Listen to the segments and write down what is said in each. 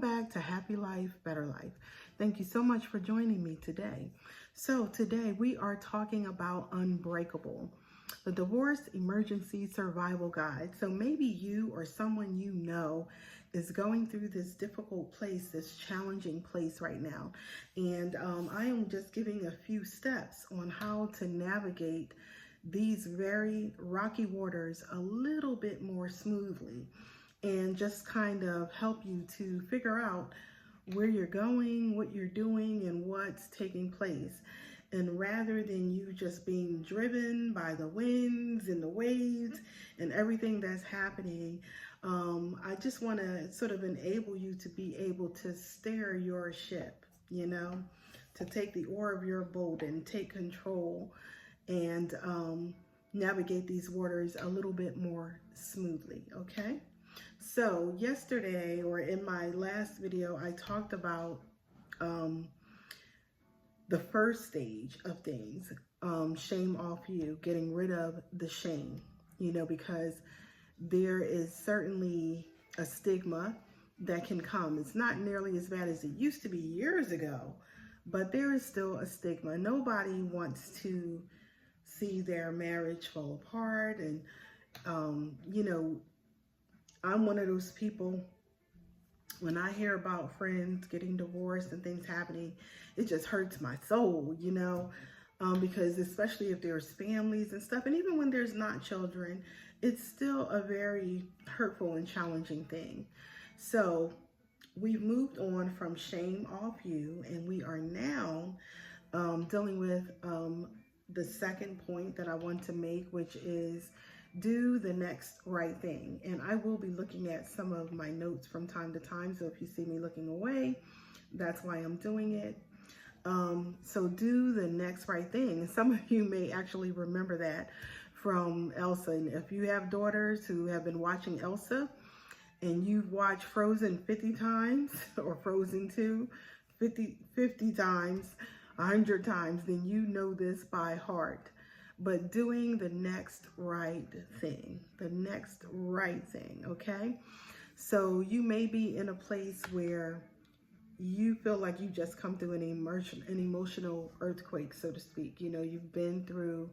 back to Happy Life, Better Life. Thank you so much for joining me today. So today we are talking about Unbreakable, the Divorce Emergency Survival Guide. So maybe you or someone you know is going through this difficult place, this challenging place right now. And I am just giving a few steps on how to navigate these very rocky waters a little bit more smoothly, and just kind of help you to figure out where you're going, what you're doing, and what's taking place. And rather than you just being driven by the winds and the waves and everything that's happening, I just want to sort of enable you to be able to steer your ship, to take the oar of your boat and take control and navigate these waters a little bit more smoothly, okay? So yesterday, or in my last video, I talked about the first stage of things, shame off you, getting rid of the shame, because there is certainly a stigma that can come. It's not nearly as bad as it used to be years ago, but there is still a stigma. Nobody wants to see their marriage fall apart. And, I'm one of those people, when I hear about friends getting divorced and things happening, it just hurts my soul, because especially if there's families and stuff, and even when there's not children, it's still a very hurtful and challenging thing. So we've moved on from shame off you, and we are now dealing with the second point that I want to make, which is do the next right thing. And I will be looking at some of my notes from time to time, so if you see me looking away, that's why I'm doing it. So do the next right thing. And some of you may actually remember that from Elsa. And if you have daughters who have been watching Elsa and you've watched Frozen 50 times or Frozen 2 50 times, 100 times, then you know this by heart. But doing the next right thing, okay? So you may be in a place where you feel like you just come through an emotional earthquake, so to speak. You've been through,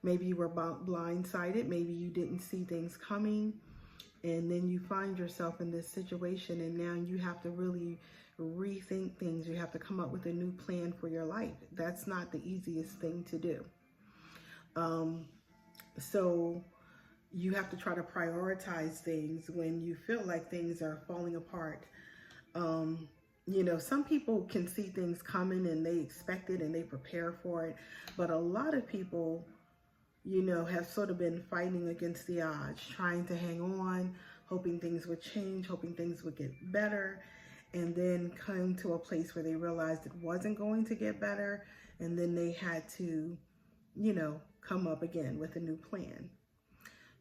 maybe you were blindsided, maybe you didn't see things coming, and then you find yourself in this situation, and now you have to really rethink things. You have to come up with a new plan for your life. That's not the easiest thing to do. So you have to try to prioritize things when you feel like things are falling apart. Some people can see things coming and they expect it and they prepare for it. But a lot of people, have sort of been fighting against the odds, trying to hang on, hoping things would change, hoping things would get better, and then come to a place where they realized it wasn't going to get better. And then they had to, come up again with a new plan.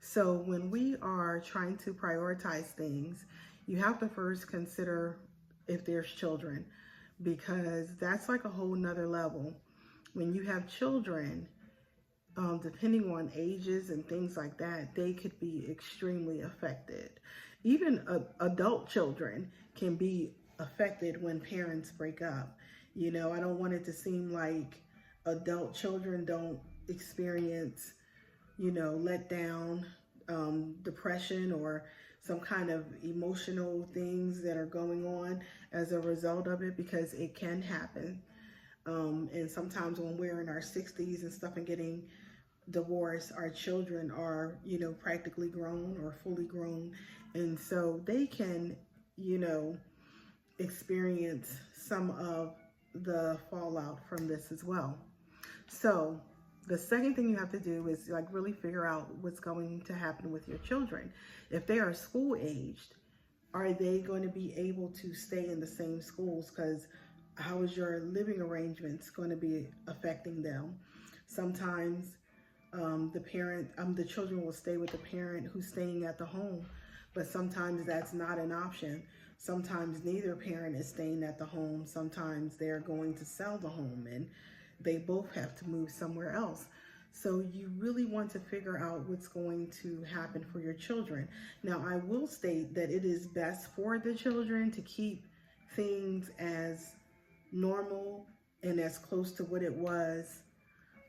So when we are trying to prioritize things, you have to first consider if there's children, because that's like a whole nother level. When you have children, depending on ages and things like that, they could be extremely affected. Even adult children can be affected when parents break up. I don't want it to seem like adult children don't experience, letdown, depression, or some kind of emotional things that are going on as a result of it, because it can happen. And sometimes when we're in our 60s and stuff and getting divorced, our children are, practically grown or fully grown. And so they can, experience some of the fallout from this as well. So the second thing you have to do is really figure out what's going to happen with your children. If they are school aged, are they going to be able to stay in the same schools? Because how is your living arrangements going to be affecting them? Sometimes the children will stay with the parent who's staying at the home, but sometimes that's not an option. Sometimes neither parent is staying at the home. Sometimes they're going to sell the home and they both have to move somewhere else. So you really want to figure out what's going to happen for your children. Now, I will state that it is best for the children to keep things as normal and as close to what it was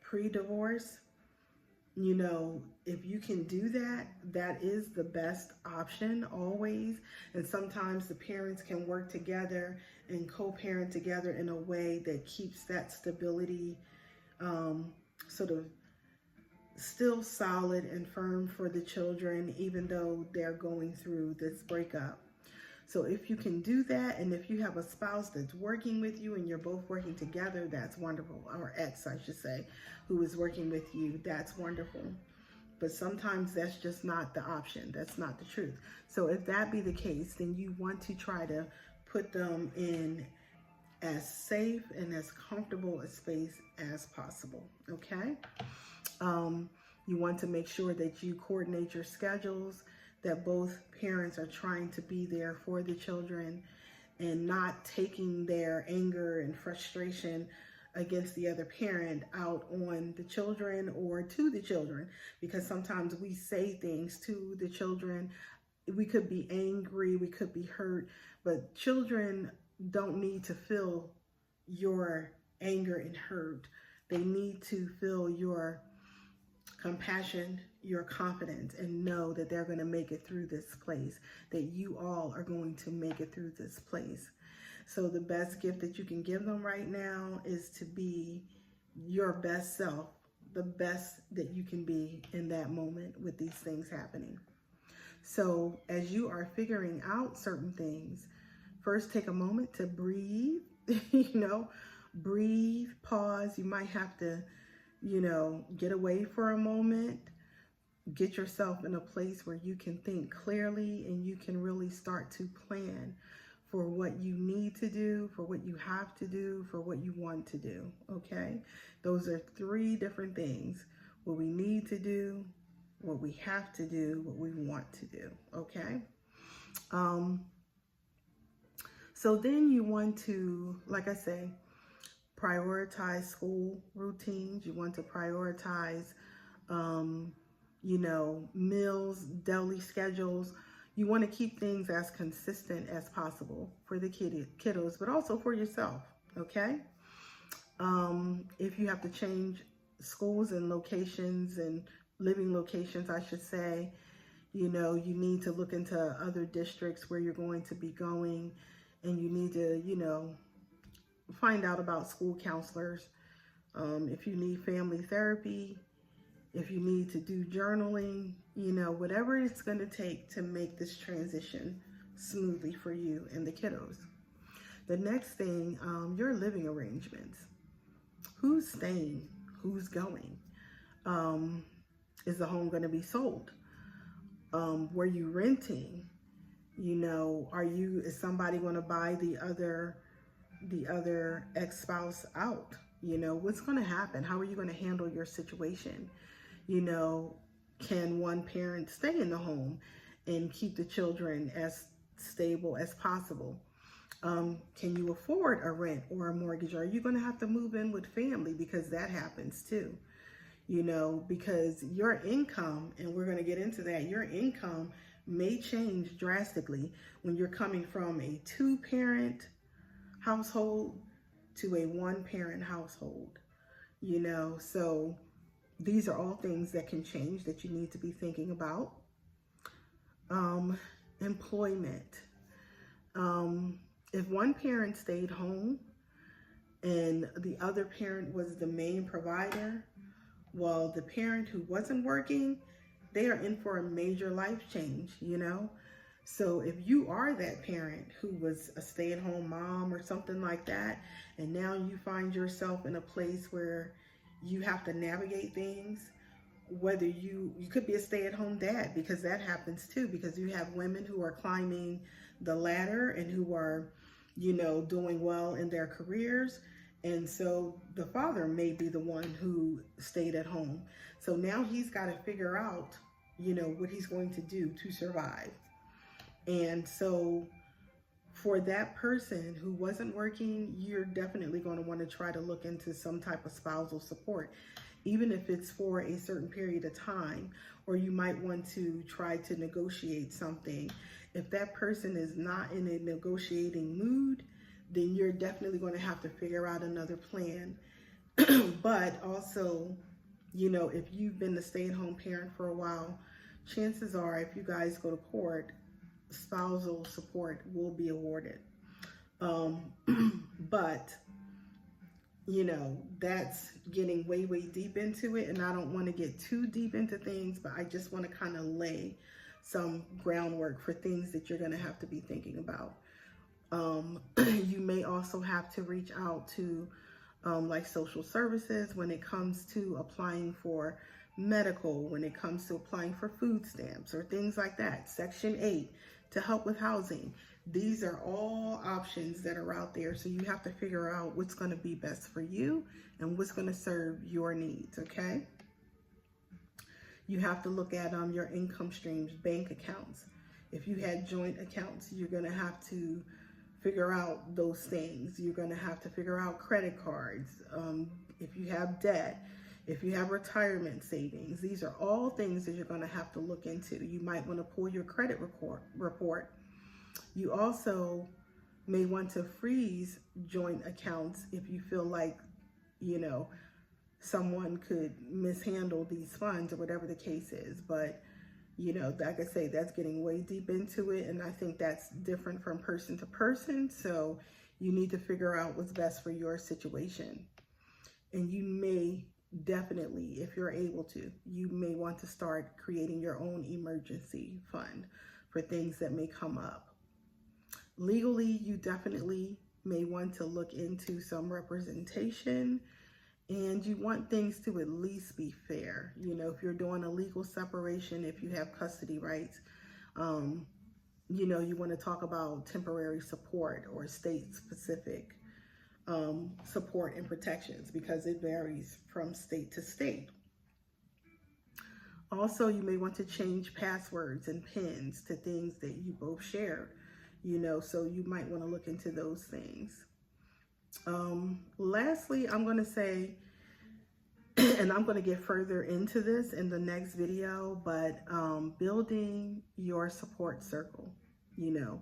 pre-divorce, you know, if you can do that, that is the best option always. And sometimes the parents can work together and co-parent together in a way that keeps that stability sort of still solid and firm for the children, even though they're going through this breakup. So if you can do that, and if you have a spouse that's working with you and you're both working together, that's wonderful. Or ex, I should say, who is working with you, that's wonderful. But sometimes that's just not the option. That's not the truth. So if that be the case, then you want to try to put them in as safe and as comfortable a space as possible, okay? You want to make sure that you coordinate your schedules, that both parents are trying to be there for the children and not taking their anger and frustration against the other parent out on the children or to the children, because sometimes we say things to the children. We could be angry, we could be hurt, but children don't need to feel your anger and hurt. They need to feel your compassion, your confidence, and know that they're going to make it through this place, that you all are going to make it through this place. So the best gift that you can give them right now is to be your best self, the best that you can be in that moment with these things happening. So as you are figuring out certain things, first take a moment to breathe, breathe, pause. You might have to, get away for a moment, get yourself in a place where you can think clearly and you can really start to plan for what you need to do, for what you have to do, for what you want to do, okay? Those are three different things: what we need to do, what we have to do, what we want to do, okay? So then you want to, like I say, prioritize school routines. You want to prioritize, meals, daily schedules. You want to keep things as consistent as possible for the kiddos, but also for yourself, okay? If you have to change schools and locations and living locations, I should say, you need to look into other districts where you're going to be going, and you need to, find out about school counselors. If you need family therapy, if you need to do journaling, whatever it's going to take to make this transition smoothly for you and the kiddos. The next thing, your living arrangements. Who's staying? Who's going? Is the home going to be sold? Were you renting? Is somebody going to buy the other ex-spouse out? What's going to happen? How are you going to handle your situation? Can one parent stay in the home and keep the children as stable as possible? Can you afford a rent or a mortgage? Or are you going to have to move in with family? Because that happens too, because your income, and we're going to get into that, your income may change drastically when you're coming from a 2-parent household to a 1-parent household, so these are all things that can change that you need to be thinking about. Employment. If one parent stayed home and the other parent was the main provider, well, the parent who wasn't working, they are in for a major life change, So if you are that parent who was a stay-at-home mom or something like that, and now you find yourself in a place where you have to navigate things, whether you could be a stay-at-home dad, because that happens too, because you have women who are climbing the ladder and who are, doing well in their careers. And so the father may be the one who stayed at home. So now he's got to figure out, what he's going to do to survive. And so for that person who wasn't working, you're definitely going to want to try to look into some type of spousal support, even if it's for a certain period of time, or you might want to try to negotiate something. If that person is not in a negotiating mood, then you're definitely going to have to figure out another plan. But also, you know, if you've been a stay-at-home parent for a while, chances are if you guys go to court, spousal support will be awarded. But you know, that's getting way, way deep into it. And I don't want to get too deep into things, but I just want to kind of lay some groundwork for things that you're going to have to be thinking about. You may also have to reach out to like social services when it comes to applying for medical, when it comes to applying for food stamps or things like that. Section 8 to help with housing. These are all options that are out there. So you have to figure out what's going to be best for you and what's going to serve your needs, okay? You have to look at your income streams, bank accounts. If you had joint accounts, you're going to have to figure out those things. You're going to have to figure out credit cards. If you have debt, if you have retirement savings, these are all things that you're going to have to look into. You might want to pull your credit report. You also may want to freeze joint accounts if you feel like, you know, someone could mishandle these funds or whatever the case is. But, you know, like I say, that's getting way deep into it. And I think that's different from person to person. So you need to figure out what's best for your situation. And you may definitely, if you're able to, you may want to start creating your own emergency fund for things that may come up. Legally, you definitely may want to look into some representation, and you want things to at least be fair. You know, if you're doing a legal separation, if you have custody rights, you know, you want to talk about temporary support or state-specific support and protections, because it varies from state to state. Also, you may want to change passwords and PINs to things that you both share. You know, so you might want to look into those things. Lastly, I'm going to say, and I'm going to get further into this in the next video, but building your support circle. You know,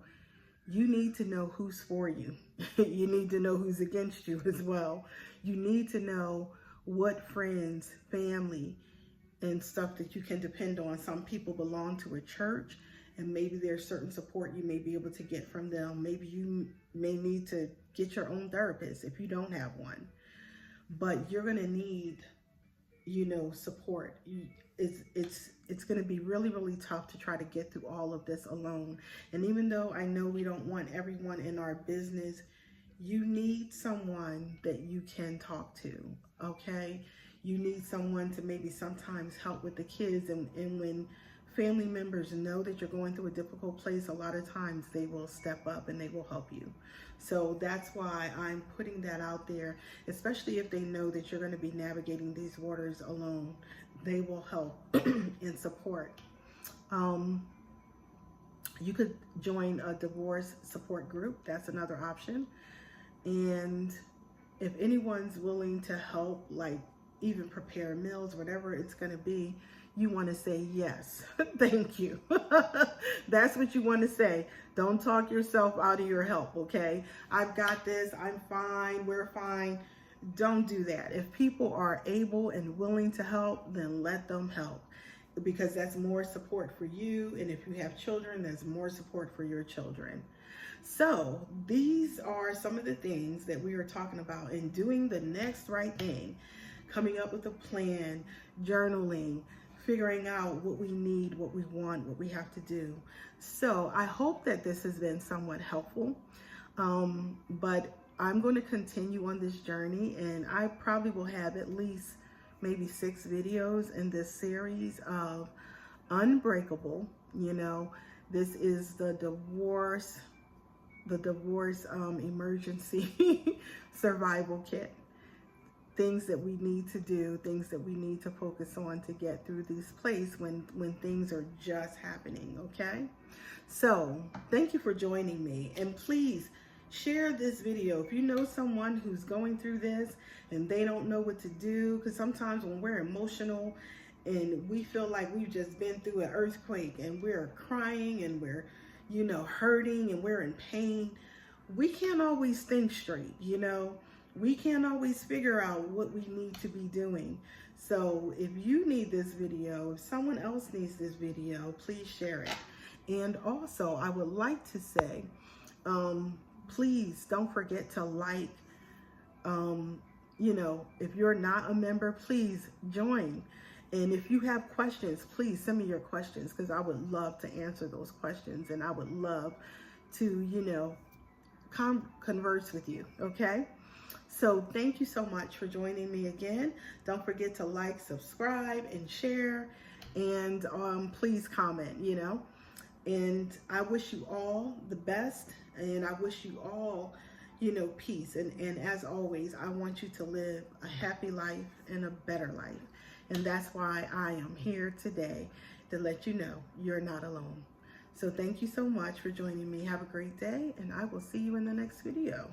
you need to know who's for you. You need to know who's against you as well. You need to know what friends, family, and stuff that you can depend on. Some people belong to a church, and maybe there's certain support you may be able to get from them. Maybe you may need to get your own therapist if you don't have one. But you're going to need, you know, support. It's going to be really, really tough to try to get through all of this alone. And even though I know we don't want everyone in our business, you need someone that you can talk to, okay? You need someone to maybe sometimes help with the kids, and when family members know that you're going through a difficult place, a lot of times they will step up and they will help you. So that's why I'm putting that out there, especially if they know that you're going to be navigating these waters alone. They will help and support. You could join a divorce support group. That's another option. And if anyone's willing to help, like even prepare meals, whatever it's going to be, you want to say yes. Thank you. That's what you want to say. Don't talk yourself out of your help, okay? I've got this. I'm fine. We're fine. Don't do that. If people are able and willing to help, then let them help, because that's more support for you. And if you have children, that's more support for your children. So these are some of the things that we are talking about in doing the next right thing, coming up with a plan, journaling, figuring out what we need, what we want, what we have to do. So I hope that this has been somewhat helpful, but I'm going to continue on this journey, and I probably will have at least maybe 6 videos in this series of Unbreakable. You know, this is the divorce emergency survival kit. Things that we need to do, things that we need to focus on to get through this place when things are just happening, okay? So thank you for joining me, and please share this video. If you know someone who's going through this and they don't know what to do, because sometimes when we're emotional and we feel like we've just been through an earthquake and we're crying and we're, you know, hurting and we're in pain, we can't always think straight, you know. We can't always figure out what we need to be doing. So if you need this video, if someone else needs this video, please share it. And also, I would like to say, please don't forget to like, you know, if you're not a member, please join. And if you have questions, please send me your questions, because I would love to answer those questions, and I would love to, you know, converse with you, okay? So thank you so much for joining me again. Don't forget to like, subscribe, and share, and please comment, you know. And I wish you all the best, and I wish you all, you know, peace. And as always, I want you to live a happy life and a better life. And that's why I am here today, to let you know you're not alone. So thank you so much for joining me. Have a great day, and I will see you in the next video.